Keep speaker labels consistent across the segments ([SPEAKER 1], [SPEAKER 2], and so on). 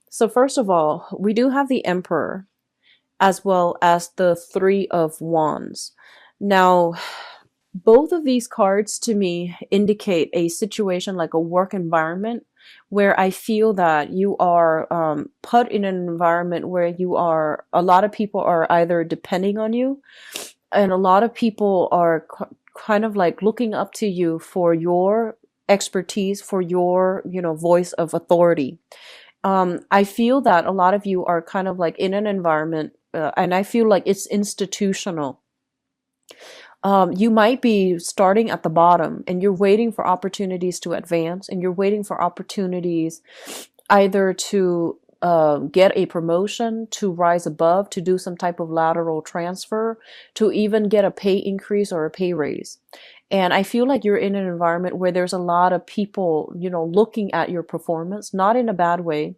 [SPEAKER 1] So first of all, we do have the Emperor as well as the Three of Wands. Now, both of these cards to me indicate a situation like a work environment where I feel that you are put in an environment where a lot of people are either depending on you, and a lot of people are kind of like looking up to you for your expertise, for your, voice of authority. I feel that a lot of you are kind of like in an environment, and I feel like it's institutional. You might be starting at the bottom and you're waiting for opportunities to advance, and you're waiting for opportunities either to get a promotion, to rise above, to do some type of lateral transfer, to even get a pay increase or a pay raise. And I feel like you're in an environment where there's a lot of people, looking at your performance, not in a bad way,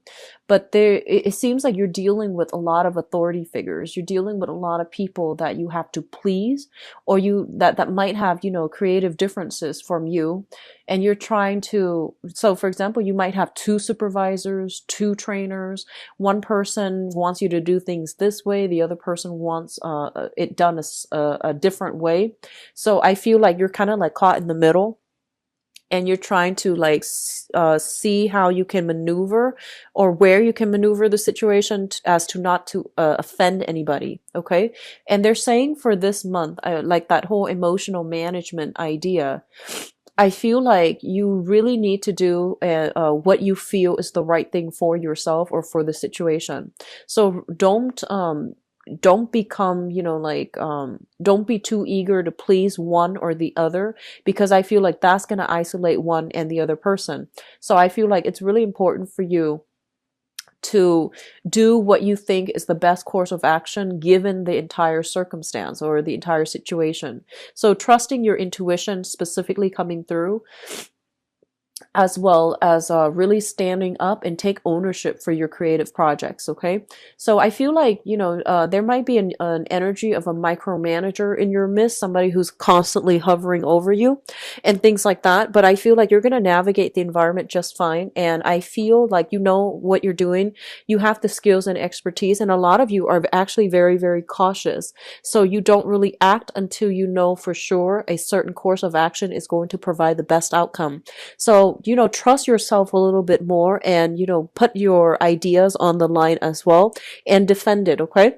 [SPEAKER 1] but it seems like you're dealing with a lot of authority figures. You're dealing with a lot of people that you have to please, or that might have, creative differences from you. And you're trying to, so for example, you might have two supervisors, two trainers. One person wants you to do things this way. The other person wants it done a different way. So I feel like you're kind of like caught in the middle, and you're trying to like see how you can maneuver, or where you can maneuver the situation as to not to offend anybody. Okay. And they're saying for this month, like that whole emotional management idea, I feel like you really need to do what you feel is the right thing for yourself or for the situation. So don't become, don't be too eager to please one or the other, because I feel like that's going to isolate one and the other person. So I feel like it's really important for you to do what you think is the best course of action given the entire circumstance or the entire situation. So trusting your intuition specifically coming through, as well as really standing up and take ownership for your creative projects. Okay. So I feel like, there might be an energy of a micromanager in your midst, somebody who's constantly hovering over you and things like that. But I feel like you're going to navigate the environment just fine. And I feel like you know what you're doing. You have the skills and expertise. And a lot of you are actually very, very cautious. So you don't really act until you know for sure a certain course of action is going to provide the best outcome. So, trust yourself a little bit more, and, put your ideas on the line as well and defend it. Okay.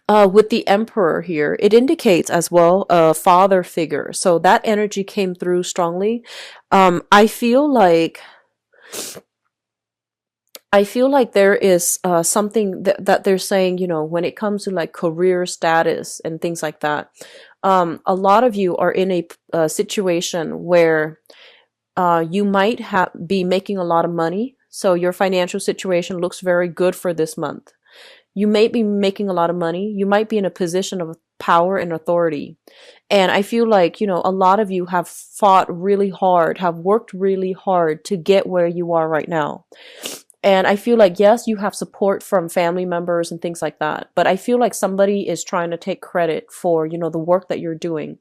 [SPEAKER 1] With the Emperor here, it indicates as well a father figure. So that energy came through strongly. I feel like there is something that they're saying, when it comes to like career status and things like that. A lot of you are in a situation where you might be making a lot of money. So your financial situation looks very good for this month. You may be making a lot of money. You might be in a position of power and authority. And I feel like, a lot of you have fought really hard, have worked really hard to get where you are right now. And I feel like, yes, you have support from family members and things like that. But I feel like somebody is trying to take credit for, the work that you're doing.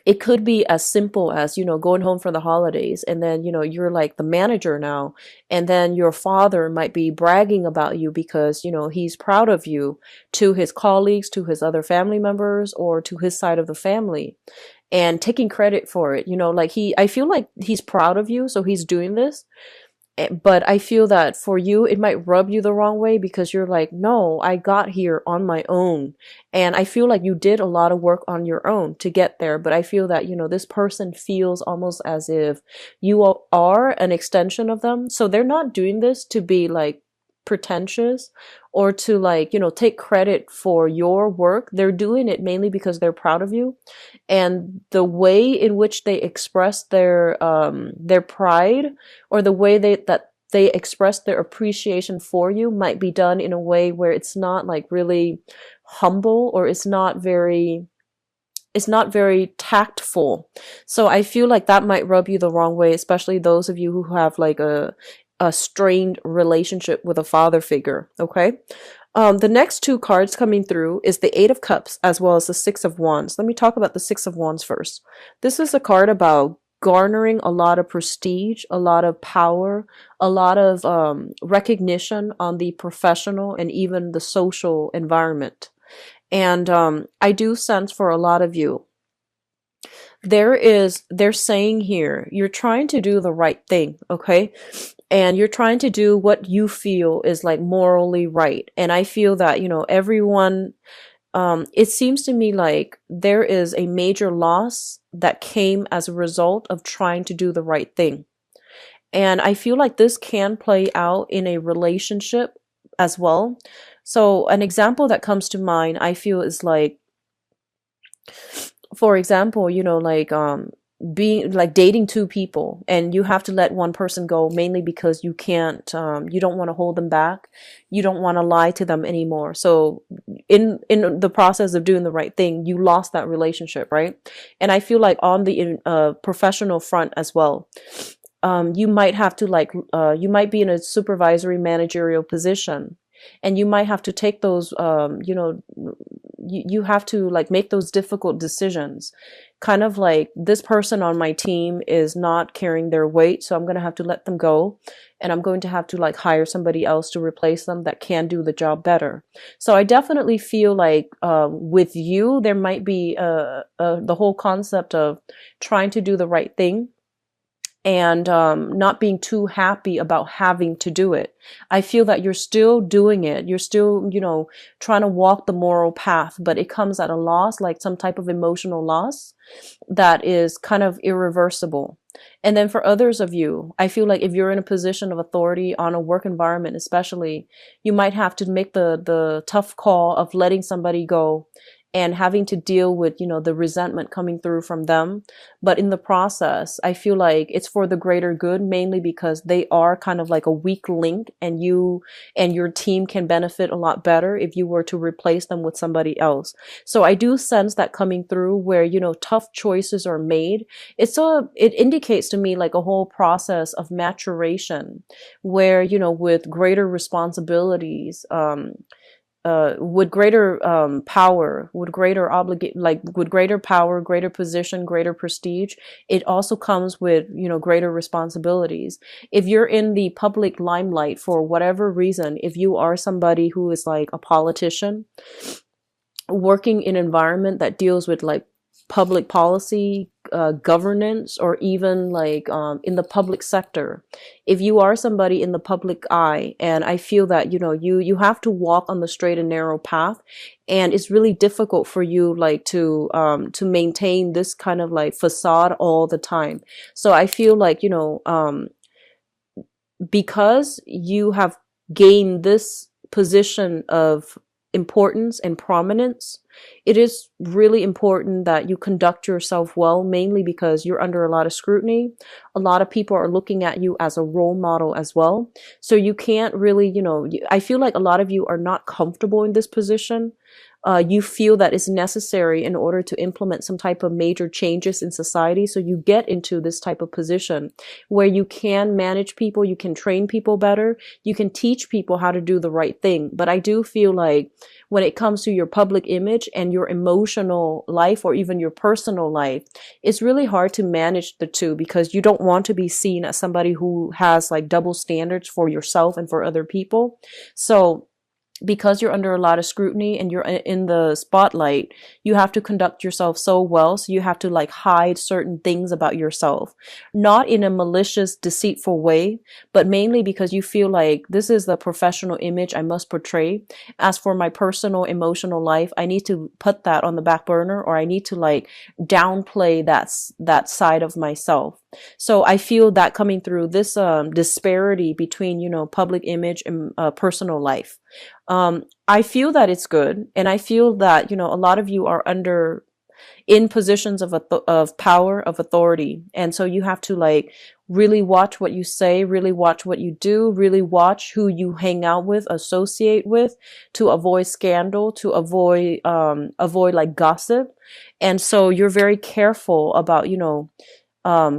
[SPEAKER 1] It could be as simple as, going home for the holidays, and then, you're like the manager now, and then your father might be bragging about you because, he's proud of you to his colleagues, to his other family members, or to his side of the family, and taking credit for it. I feel like he's proud of you, so he's doing this. But I feel that for you, it might rub you the wrong way, because you're like, no, I got here on my own. And I feel like you did a lot of work on your own to get there. But I feel that, this person feels almost as if you are an extension of them. So they're not doing this to be like pretentious or to like, take credit for your work. They're doing it mainly because they're proud of you. And the way in which they express their pride, or the way that they express their appreciation for you, might be done in a way where it's not like really humble, or it's not very tactful. So I feel like that might rub you the wrong way, especially those of you who have like a strained relationship with a father figure. Okay. The next two cards coming through is the Eight of Cups as well as the Six of Wands. Let me talk about the Six of Wands first. This is a card about garnering a lot of prestige, a lot of power, a lot of recognition on the professional and even the social environment. And I do sense for a lot of you, they're saying here, you're trying to do the right thing, okay? And you're trying to do what you feel is like morally right. And I feel that, everyone, it seems to me like there is a major loss that came as a result of trying to do the right thing. And I feel like this can play out in a relationship as well. So an example that comes to mind, I feel, is like, for example, like being like dating two people, and you have to let one person go mainly because you can't, you don't want to hold them back, you don't want to lie to them anymore. So in the process of doing the right thing, you lost that relationship, right? And I feel like on the professional front as well, you might have to like you might be in a supervisory managerial position, and you might have to take those you have to like make those difficult decisions, kind of like, this person on my team is not carrying their weight, so I'm going to have to let them go, and I'm going to have to like hire somebody else to replace them that can do the job better. So I definitely feel like with you, there might be the whole concept of trying to do the right thing, and not being too happy about having to do it. I feel that you're still doing it. You're still, trying to walk the moral path, but it comes at a loss, like some type of emotional loss that is kind of irreversible. And then for others of you, I feel like if you're in a position of authority on a work environment, especially, you might have to make the tough call of letting somebody go and having to deal with, the resentment coming through from them. But in the process, I feel like it's for the greater good, mainly because they are kind of like a weak link, and you and your team can benefit a lot better if you were to replace them with somebody else. So I do sense that coming through where, tough choices are made. It indicates to me like a whole process of maturation where, with greater responsibilities, with greater power, with greater with greater power, greater position, greater prestige, it also comes with, greater responsibilities. If you're in the public limelight for whatever reason, if you are somebody who is like a politician, working in an environment that deals with like public policy, governance, or even like in the public sector, if you are somebody in the public eye, and I feel that you have to walk on the straight and narrow path, and it's really difficult for you like to maintain this kind of like facade all the time. So I feel like because you have gained this position of importance and prominence, it is really important that you conduct yourself well, mainly because you're under a lot of scrutiny. A lot of people are looking at you as a role model as well. So you can't really, I feel like a lot of you are not comfortable in this position. You feel that it's necessary in order to implement some type of major changes in society. So you get into this type of position where you can manage people, you can train people better, you can teach people how to do the right thing. But I do feel like when it comes to your public image and your emotional life, or even your personal life, it's really hard to manage the two, because you don't want to be seen as somebody who has like double standards for yourself and for other people. So because you're under a lot of scrutiny and you're in the spotlight, you have to conduct yourself so well. So you have to like hide certain things about yourself, not in a malicious, deceitful way, but mainly because you feel like this is the professional image I must portray. As for my personal emotional life, I need to put that on the back burner, or I need to like downplay that side of myself. So I feel that coming through this disparity between, public image and personal life. I feel that it's good. And I feel that, a lot of you are in positions of power, of authority. And so you have to like really watch what you say, really watch what you do, really watch who you hang out with, associate with, to avoid scandal, to avoid like gossip. And so you're very careful about,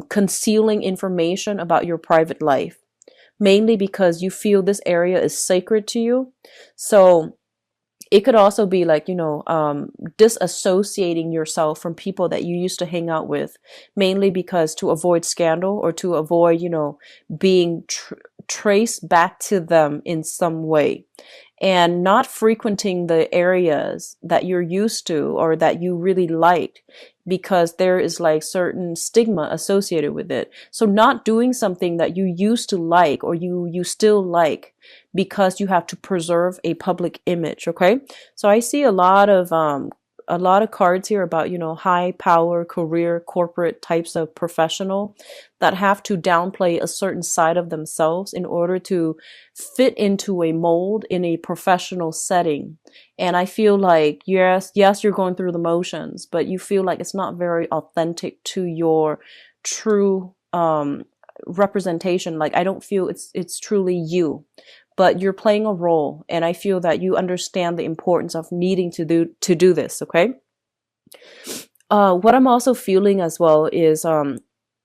[SPEAKER 1] concealing information about your private life, mainly because you feel this area is sacred to you. So It could also be like, disassociating yourself from people that you used to hang out with, mainly because to avoid scandal or to avoid, being traced back to them in some way, and not frequenting the areas that you're used to or that you really liked, because there is like certain stigma associated with it. So not doing something that you used to like or you still like because you have to preserve a public image. Okay. So I see a lot of cards here about, high power, career, corporate types of professional that have to downplay a certain side of themselves in order to fit into a mold in a professional setting. And I feel like, yes, you're going through the motions, but you feel like it's not very authentic to your true, representation. Like, I don't feel it's truly you, but you're playing a role, and I feel that you understand the importance of needing to do this. Okay. What I'm also feeling as well is,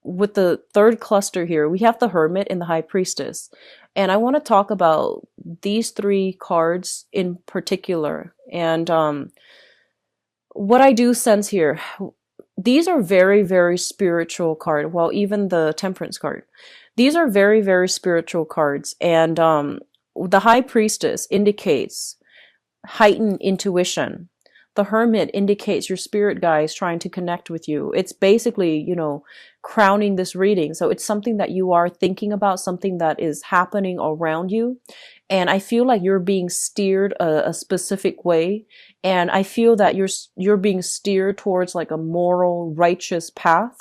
[SPEAKER 1] with the third cluster here, we have the Hermit and the High Priestess, and I want to talk about these three cards in particular. And what I do sense here, these are very, very spiritual cards. Well, even the Temperance card, these are very, very spiritual cards. And the High Priestess indicates heightened intuition. The Hermit indicates your spirit guides trying to connect with you. It's basically, crowning this reading. So it's something that you are thinking about, something that is happening around you. And I feel like you're being steered a specific way. And I feel that you're being steered towards like a moral, righteous path.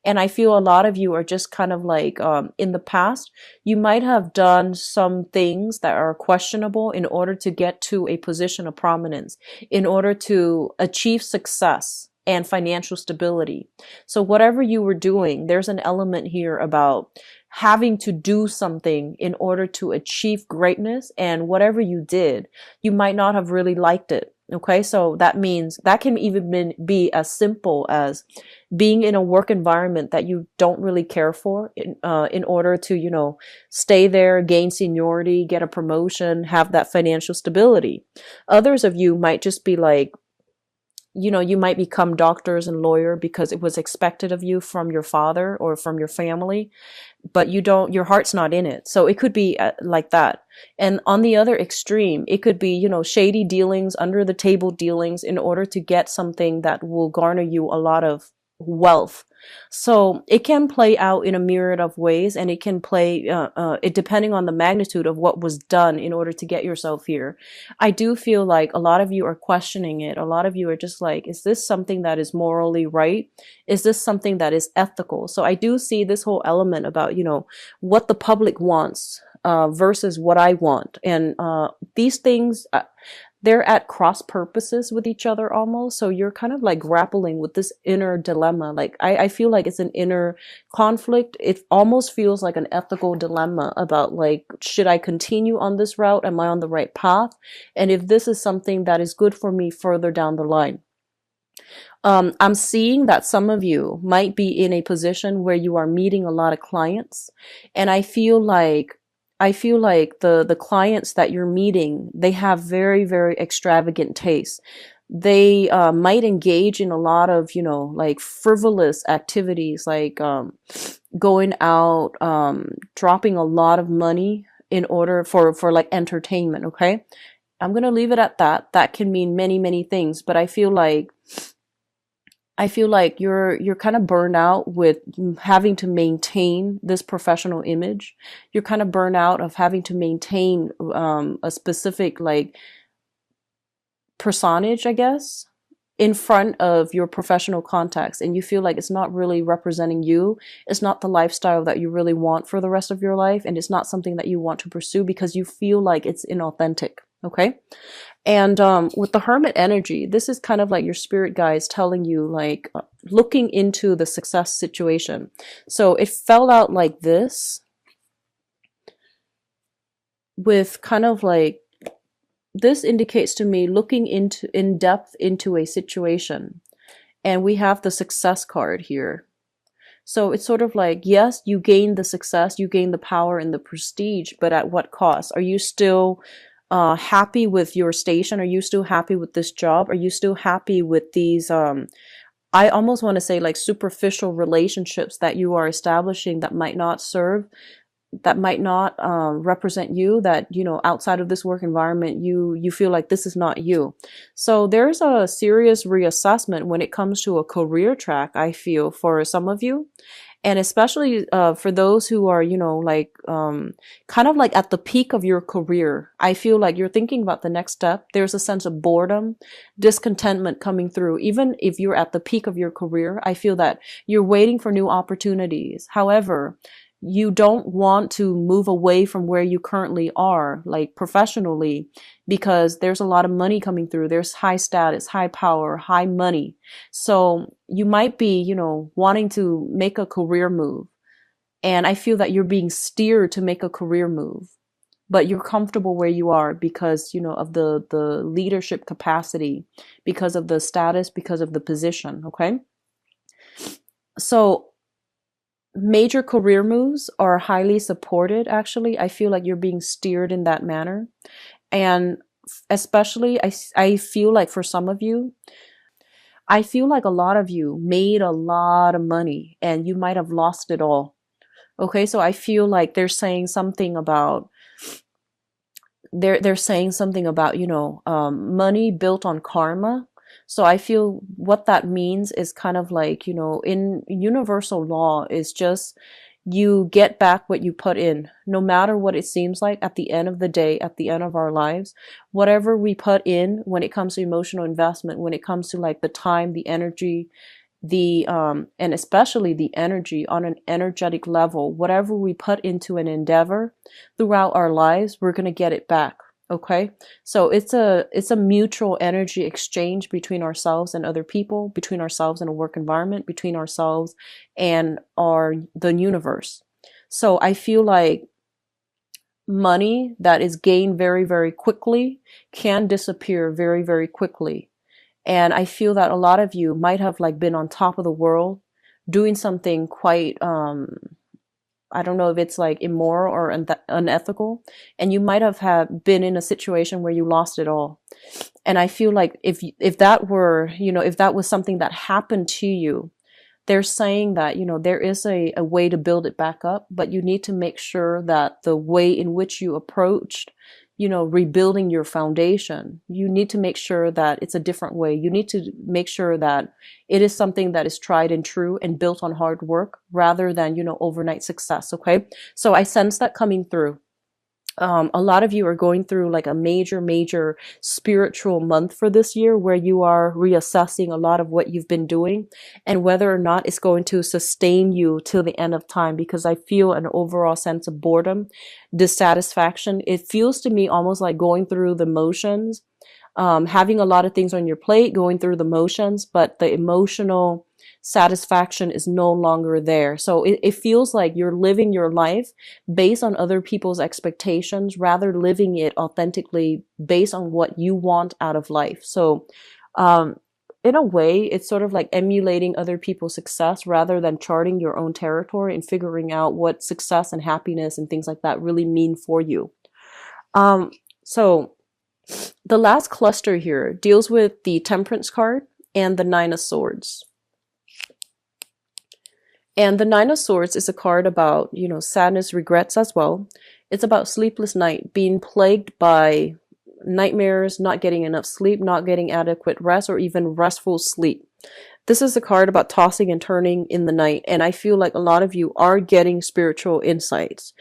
[SPEAKER 1] And I feel a lot of you are just kind of like, in the past, you might have done some things that are questionable in order to get to a position of prominence, in order to achieve success and financial stability. So whatever you were doing, there's an element here about having to do something in order to achieve greatness. And whatever you did, you might not have really liked it. Okay, so that means that can even be as simple as being in a work environment that you don't really care for, in order to, stay there, gain seniority, get a promotion, have that financial stability. Others of you might just be like, you might become doctors and lawyer because it was expected of you from your father or from your family, but your heart's not in it. So it could be like that. And on the other extreme, it could be, shady dealings, under the table dealings in order to get something that will garner you a lot of wealth. So it can play out in a myriad of ways, and it can play, it depending on the magnitude of what was done in order to get yourself here. I do feel like a lot of you are questioning it. A lot of you are just like, is this something that is morally right? Is this something that is ethical? So I do see this whole element about, what the public wants, versus what I want. And, these things, they're at cross purposes with each other almost. So you're kind of like grappling with this inner dilemma. Like I feel like it's an inner conflict. It almost feels like an ethical dilemma about like, should I continue on this route? Am I on the right path? And if this is something that is good for me further down the line. I'm seeing that some of you might be in a position where you are meeting a lot of clients. And I feel like the clients that you're meeting, they have very, very extravagant tastes. They might engage in a lot of, like frivolous activities, like going out, dropping a lot of money in order for like entertainment. Okay. I'm going to leave it at that. That can mean many, many things, but I feel like you're kind of burned out with having to maintain this professional image. You're kind of burned out of having to maintain a specific like personage, I guess, in front of your professional contacts, and you feel like it's not really representing you. It's not the lifestyle that you really want for the rest of your life, and it's not something that you want to pursue because you feel like it's inauthentic. Okay. And with the Hermit energy, this is kind of like your spirit guides telling you, like, looking into the success situation. So it fell out like this, with kind of like, this indicates to me looking in depth into a situation. And we have the success card here. So it's sort of like, yes, you gain the success, you gain the power and the prestige, but at what cost? Are you still happy with your station? Are you still happy with this job? Are you still happy with these I almost want to say like superficial relationships that you are establishing that might not serve, that might not represent you, that, you know, outside of this work environment, you feel like this is not you. So there's a serious reassessment when it comes to a career track, I feel, for some of you. And especially for those who are, you know, like kind of like at the peak of your career, I feel like you're thinking about the next step. There's a sense of boredom, discontentment coming through. Even if you're at the peak of your career, I feel that you're waiting for new opportunities. However, you don't want to move away from where you currently are, like professionally, because there's a lot of money coming through. There's high status, high power, high money. So you might be, you know, wanting to make a career move. And I feel that you're being steered to make a career move, but you're comfortable where you are because, you know, of the leadership capacity, because of the status, because of the position. Okay. So major career moves are highly supported. Actually, I feel like you're being steered in that manner. And especially, I feel like for some of you, I feel like a lot of you made a lot of money and you might have lost it all. Okay, so I feel like they're saying something about they're saying something about, you know, money built on karma. So I feel what that means is kind of like, you know, in universal law is just you get back what you put in, no matter what it seems like at the end of the day, at the end of our lives. Whatever we put in when it comes to emotional investment, when it comes to like the time, the energy, the and especially the energy on an energetic level, whatever we put into an endeavor throughout our lives, we're going to get it back. Okay, so it's a mutual energy exchange between ourselves and other people, between ourselves and a work environment, between ourselves and the universe. So I feel like money that is gained very, very quickly can disappear very, very quickly. And I feel that a lot of you might have like been on top of the world doing something quite I don't know if it's like immoral or unethical, and you might have been in a situation where you lost it all. And I feel like if that were, you know, if that was something that happened to you, they're saying that, you know, there is a way to build it back up, but you need to make sure that the way in which you approached, you know, rebuilding your foundation, you need to make sure that it's a different way. You need to make sure that it is something that is tried and true and built on hard work rather than, you know, overnight success. Okay. So I sense that coming through. A lot of you are going through like a major spiritual month for this year where you are reassessing a lot of what you've been doing and whether or not it's going to sustain you till the end of time, because I feel an overall sense of boredom, dissatisfaction. It feels to me almost like going through the motions, having a lot of things on your plate, going through the motions, but the emotional satisfaction is no longer there. So it feels like you're living your life based on other people's expectations rather living it authentically based on what you want out of life. So, in a way, it's sort of like emulating other people's success rather than charting your own territory and figuring out what success and happiness and things like that really mean for you. So the last cluster here deals with the Temperance card and the Nine of Swords. And the Nine of Swords is a card about, you know, sadness, regrets as well. It's about sleepless night, being plagued by nightmares, not getting enough sleep, not getting adequate rest, or even restful sleep. This is a card about tossing and turning in the night. And I feel like a lot of you are getting spiritual insights.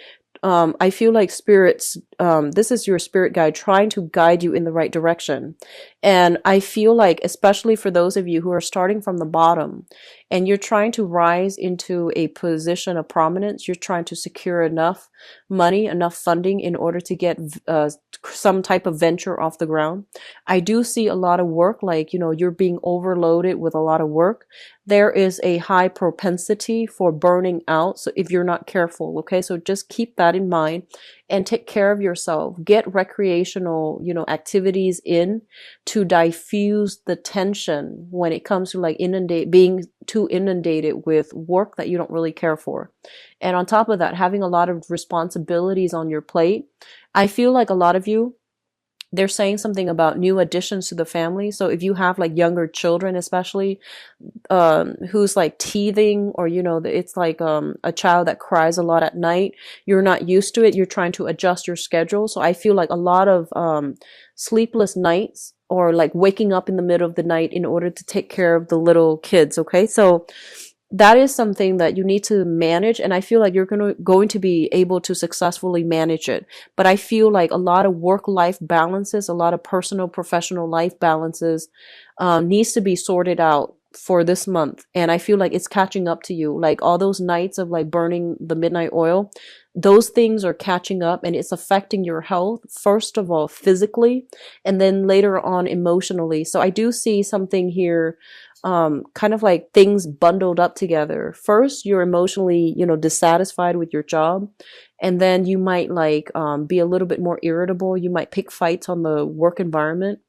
[SPEAKER 1] I feel like spirits, this is your spirit guide trying to guide you in the right direction. And I feel like, especially for those of you who are starting from the bottom and you're trying to rise into a position of prominence, you're trying to secure enough money, enough funding in order to get some type of venture off the ground. I do see a lot of work, like, you know, you're being overloaded with a lot of work. There is a high propensity for burning out. So if you're not careful, okay, so just keep that in mind and take care of yourself. Get recreational, you know, activities in to diffuse the tension when it comes to like being too inundated with work that you don't really care for. And on top of that, having a lot of responsibilities on your plate. I feel like a lot of you They're saying something about new additions to the family. So if you have like younger children, especially, who's like teething, or it's like a child that cries a lot at night, you're not used to it, you're trying to adjust your schedule. So I feel like a lot of sleepless nights, or like waking up in the middle of the night in order to take care of the little kids. Okay, so that is something that you need to manage, and I feel like you're going to be able to successfully manage it. But I feel like a lot of work life balances, a lot of personal professional life balances, needs to be sorted out for this month. And I feel like it's catching up to you, like all those nights of like burning the midnight oil, those things are catching up, and it's affecting your health, first of all physically, and then later on emotionally. So I do see something here, kind of like things bundled up together. First, you're emotionally, dissatisfied with your job. And then you might like, be a little bit more irritable. You might pick fights on the work environment.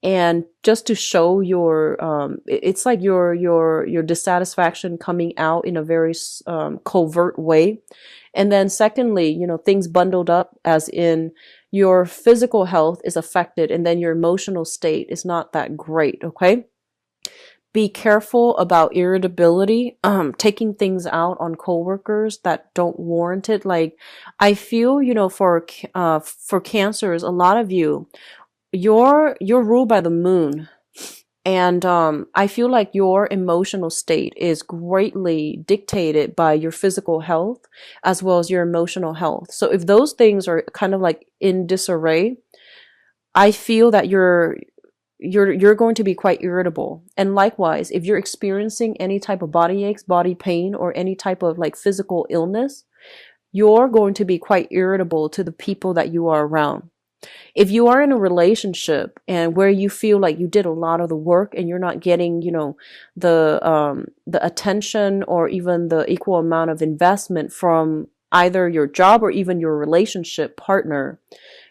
[SPEAKER 1] And just to show your, it's like your dissatisfaction coming out in a very, covert way. And then secondly, things bundled up, as in your physical health is affected, and then your emotional state is not that great. Okay. Be careful about irritability, taking things out on coworkers that don't warrant it. Like, I feel, for cancers, a lot of you're ruled by the moon. And I feel like your emotional state is greatly dictated by your physical health as well as your emotional health. So if those things are kind of like in disarray, I feel that you're going to be quite irritable. And likewise, if you're experiencing any type of body aches, body pain, or any type of like physical illness, you're going to be quite irritable to the people that you are around. If you are in a relationship and where you feel like you did a lot of the work and you're not getting, the attention or even the equal amount of investment from either your job or even your relationship partner,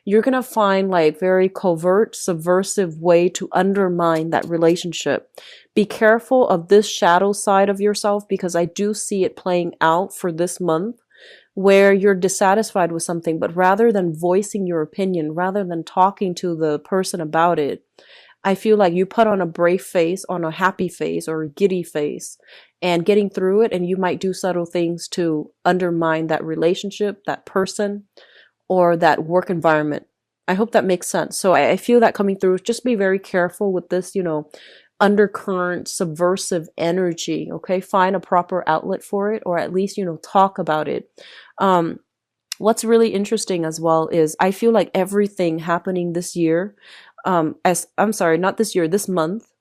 [SPEAKER 1] you're going to find like very covert, subversive way to undermine that relationship. Be careful of this shadow side of yourself, because I do see it playing out for this month, where you're dissatisfied with something, but rather than voicing your opinion, rather than talking to the person about it, I feel like you put on a brave face, on a happy face or a giddy face, and getting through it. And you might do subtle things to undermine that relationship, that person, or that work environment. I hope that makes sense. So I feel that coming through. Just be very careful with this, undercurrent subversive energy. Okay, find a proper outlet for it, or at least talk about it. What's really interesting as well is I feel like everything happening this year, not this year, this month,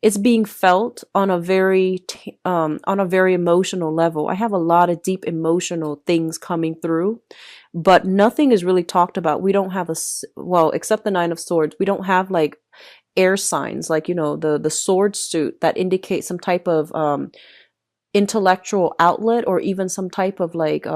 [SPEAKER 1] it's being felt on a very emotional level. I have a lot of deep emotional things coming through, but nothing is really talked about. We don't have except the Nine of Swords, we don't have like air signs, like the sword suit that indicates some type of intellectual outlet, or even some type of like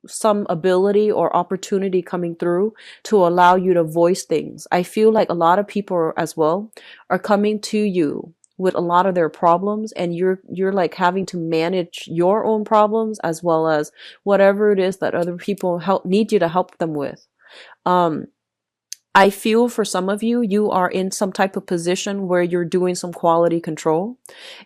[SPEAKER 1] some ability or opportunity coming through to allow you to voice things. I feel like a lot of people as well are coming to you with a lot of their problems, and you're like having to manage your own problems as well as whatever it is that other people need you to help them with. I feel for some of you, you are in some type of position where you're doing some quality control.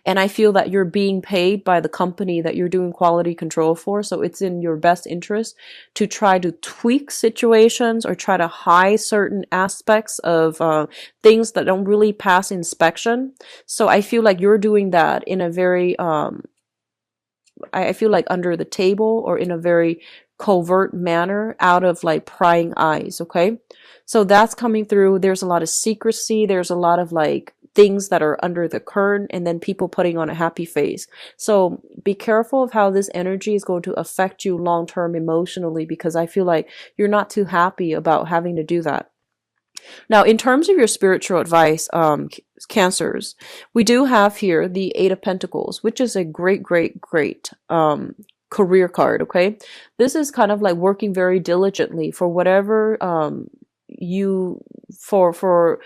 [SPEAKER 1] And I feel that you're being paid by the company that you're doing quality control for. So it's in your best interest to try to tweak situations or try to hide certain aspects of things that don't really pass inspection. So I feel like you're doing that in a very, I feel like under the table, or in a very covert manner, out of like prying eyes. Okay. So that's coming through. There's a lot of secrecy. There's a lot of like things that are under the curtain, and then people putting on a happy face. So be careful of how this energy is going to affect you long-term emotionally, because I feel like you're not too happy about having to do that. Now, in terms of your spiritual advice, Cancers, we do have here the Eight of Pentacles, which is a great, great, great career card. Okay, this is kind of like working very diligently for whatever you for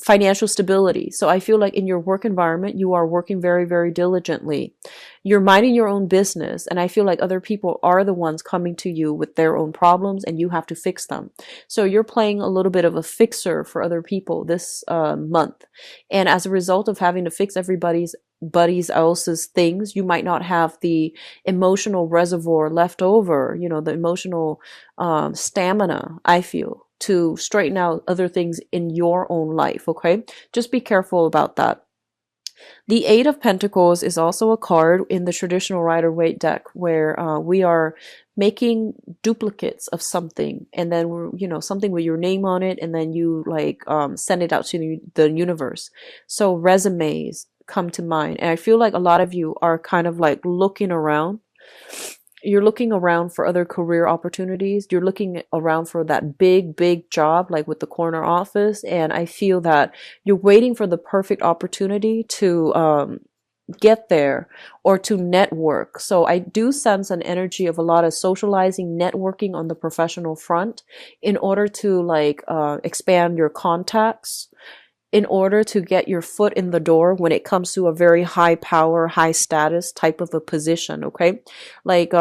[SPEAKER 1] financial stability. So I feel like in your work environment, you are working very, very diligently. You're minding your own business. And I feel like other people are the ones coming to you with their own problems and you have to fix them. So you're playing a little bit of a fixer for other people this month. And as a result of having to fix everybody's else's things, you might not have the emotional reservoir left over, the emotional stamina, I feel, to straighten out other things in your own life. Okay, just be careful about that. The Eight of Pentacles is also a card in the traditional Rider-Waite deck where we are making duplicates of something, and then we're, something with your name on it, and then you like send it out to the universe. So resumes come to mind, and I feel like a lot of you are kind of like looking around. You're looking around for other career opportunities. You're looking around for that big, big job, like with the corner office. And I feel that you're waiting for the perfect opportunity to get there or to network. So I do sense an energy of a lot of socializing, networking on the professional front in order to like expand your contacts, in order to get your foot in the door when it comes to a very high power, high status type of a position. Okay. Like,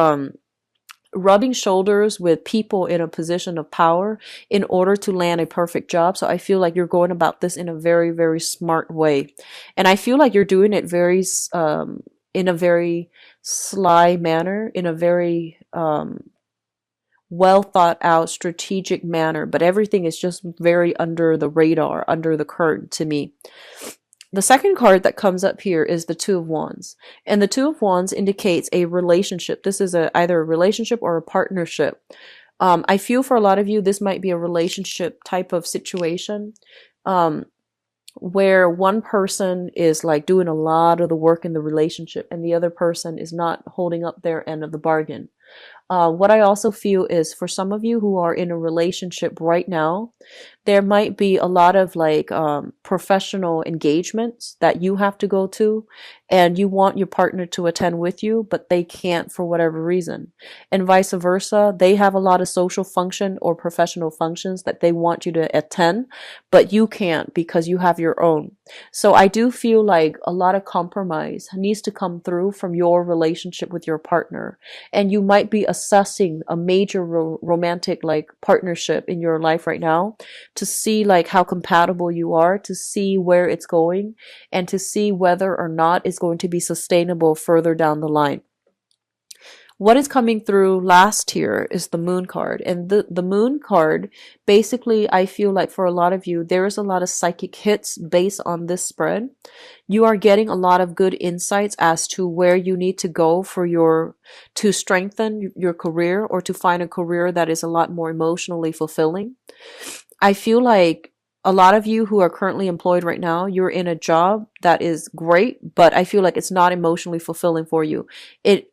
[SPEAKER 1] rubbing shoulders with people in a position of power in order to land a perfect job. So I feel like you're going about this in a very, very smart way. And I feel like you're doing it in a very sly manner, in a very, well thought out strategic manner, but everything is just very under the radar, under the curtain to me. The second card that comes up here is the Two of Wands, and the Two of Wands indicates a relationship. This is either a relationship or a partnership. I feel for a lot of you, this might be a relationship type of situation, where one person is like doing a lot of the work in the relationship and the other person is not holding up their end of the bargain. What I also feel is for some of you who are in a relationship right now, there might be a lot of like professional engagements that you have to go to, and you want your partner to attend with you, but they can't for whatever reason. And vice versa, they have a lot of social function or professional functions that they want you to attend, but you can't because you have your own. So I do feel like a lot of compromise needs to come through from your relationship with your partner. And you might be assessing a major romantic like partnership in your life right now to see like how compatible you are, to see where it's going, and to see whether or not it's going to be sustainable further down the line. What is coming through last here is the Moon card. And the Moon card, basically, I feel like for a lot of you, there is a lot of psychic hits based on this spread. You are getting a lot of good insights as to where you need to go to strengthen your career or to find a career that is a lot more emotionally fulfilling. I feel like a lot of you who are currently employed right now, you're in a job that is great, but I feel like it's not emotionally fulfilling for you.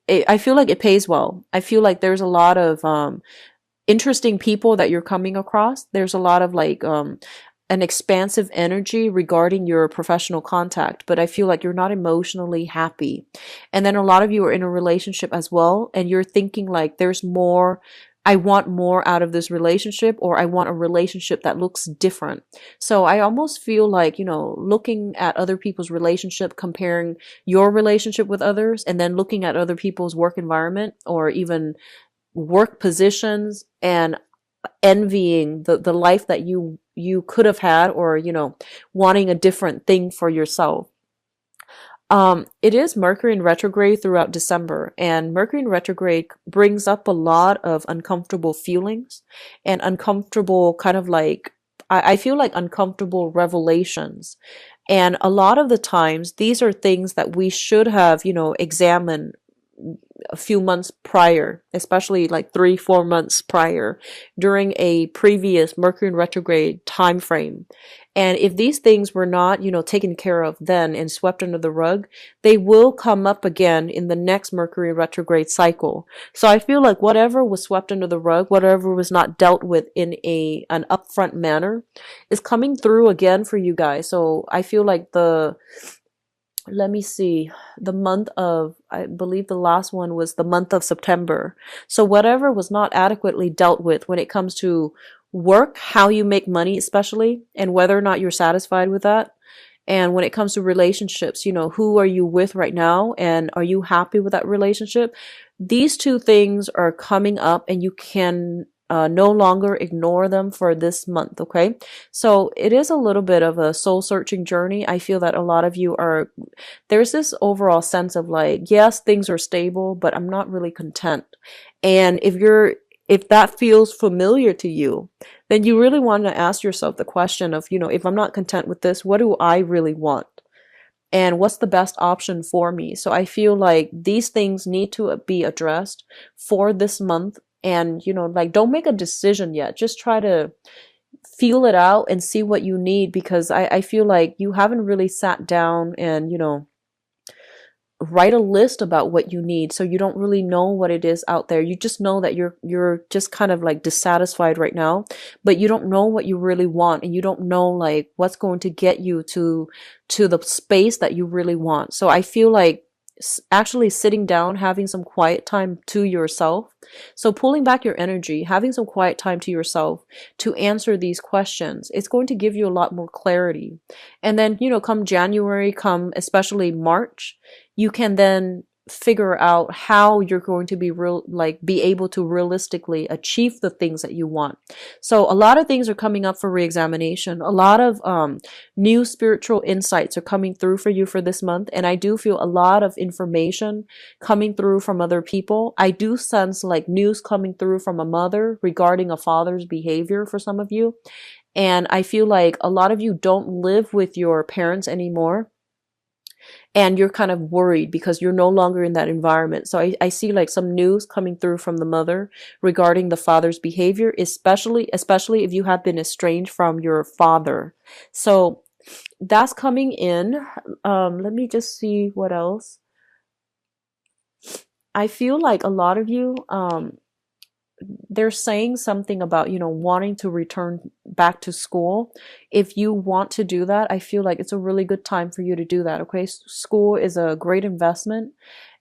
[SPEAKER 1] I feel like it pays well. I feel like there's a lot of interesting people that you're coming across. There's a lot of like an expansive energy regarding your professional contact, but I feel like you're not emotionally happy. And then a lot of you are in a relationship as well, and you're thinking like there's more. I want more out of this relationship, or I want a relationship that looks different. So I almost feel like, looking at other people's relationship, comparing your relationship with others, and then looking at other people's work environment or even work positions and envying the life that you could have had, or, wanting a different thing for yourself. It is Mercury in retrograde throughout December, and Mercury in retrograde brings up a lot of uncomfortable feelings and uncomfortable kind of like, I feel like uncomfortable revelations. And a lot of the times, these are things that we should have, examined a few months prior, especially like 3-4 months prior, during a previous Mercury in retrograde time frame. And if these things were not, taken care of then and swept under the rug, they will come up again in the next Mercury retrograde cycle. So I feel like whatever was swept under the rug, whatever was not dealt with in an upfront manner, is coming through again for you guys. So I feel like let me see, the month of, I believe the last one was the month of September. So whatever was not adequately dealt with when it comes to work, how you make money, especially, and whether or not you're satisfied with that. And when it comes to relationships, who are you with right now? And are you happy with that relationship? These two things are coming up and you can no longer ignore them for this month. Okay. So it is a little bit of a soul searching journey. I feel that a lot of you there's this overall sense of like, yes, things are stable, but I'm not really content. And if that feels familiar to you, then you really want to ask yourself the question of, if I'm not content with this, what do I really want? And what's the best option for me? So I feel like these things need to be addressed for this month. And, like, don't make a decision yet. Just try to feel it out and see what you need, because I feel like you haven't really sat down and, write a list about what you need. So you don't really know what it is out there. You just know that you're just kind of like dissatisfied right now, but you don't know what you really want, and you don't know like what's going to get you to the space that you really want. So I feel like actually sitting down, having some quiet time to yourself. So pulling back your energy, having some quiet time to yourself to answer these questions, it's going to give you a lot more clarity. And then, come January, come especially March, you can then figure out how you're going to be able to realistically achieve the things that you want. So a lot of things are coming up for reexamination. A lot of new spiritual insights are coming through for you for this month, and I do feel a lot of information coming through from other people. I do sense like news coming through from a mother regarding a father's behavior for some of you. And I feel like a lot of you don't live with your parents anymore, and you're kind of worried because you're no longer in that environment. So I see like some news coming through from the mother regarding the father's behavior, especially if you have been estranged from your father. So that's coming in. Let me just see what else. I feel like a lot of you, they're saying something about, wanting to return back to school. If you want to do that, I feel like it's a really good time for you to do that. Okay. School is a great investment.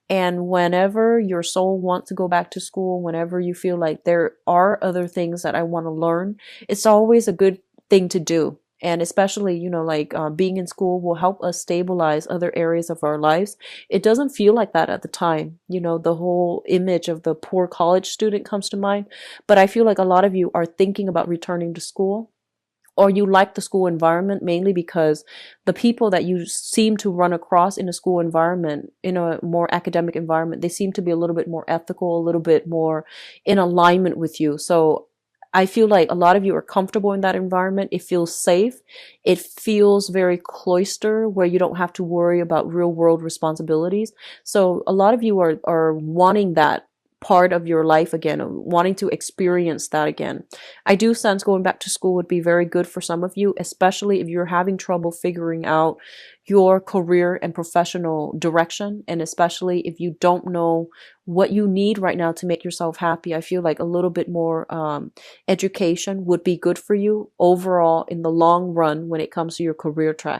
[SPEAKER 1] And whenever your soul wants to go back to school, whenever you feel like there are other things that I want to learn, it's always a good thing to do. And especially, being in school will help us stabilize other areas of our lives. It doesn't feel like that at the time. The whole image of the poor college student comes to mind. But I feel like a lot of you are thinking about returning to school, or you like the school environment mainly because the people that you seem to run across in a school environment, in a more academic environment, they seem to be a little bit more ethical, a little bit more in alignment with you. So I feel like a lot of you are comfortable in that environment. It feels safe. It feels very cloister, where you don't have to worry about real world responsibilities. So a lot of you are wanting that part of your life again, wanting to experience that again. I do sense going back to school would be very good for some of you, especially if you're having trouble figuring out your career and professional direction, and especially if you don't know what you need right now to make yourself happy. I feel like a little bit more education would be good for you overall in the long run when it comes to your career track.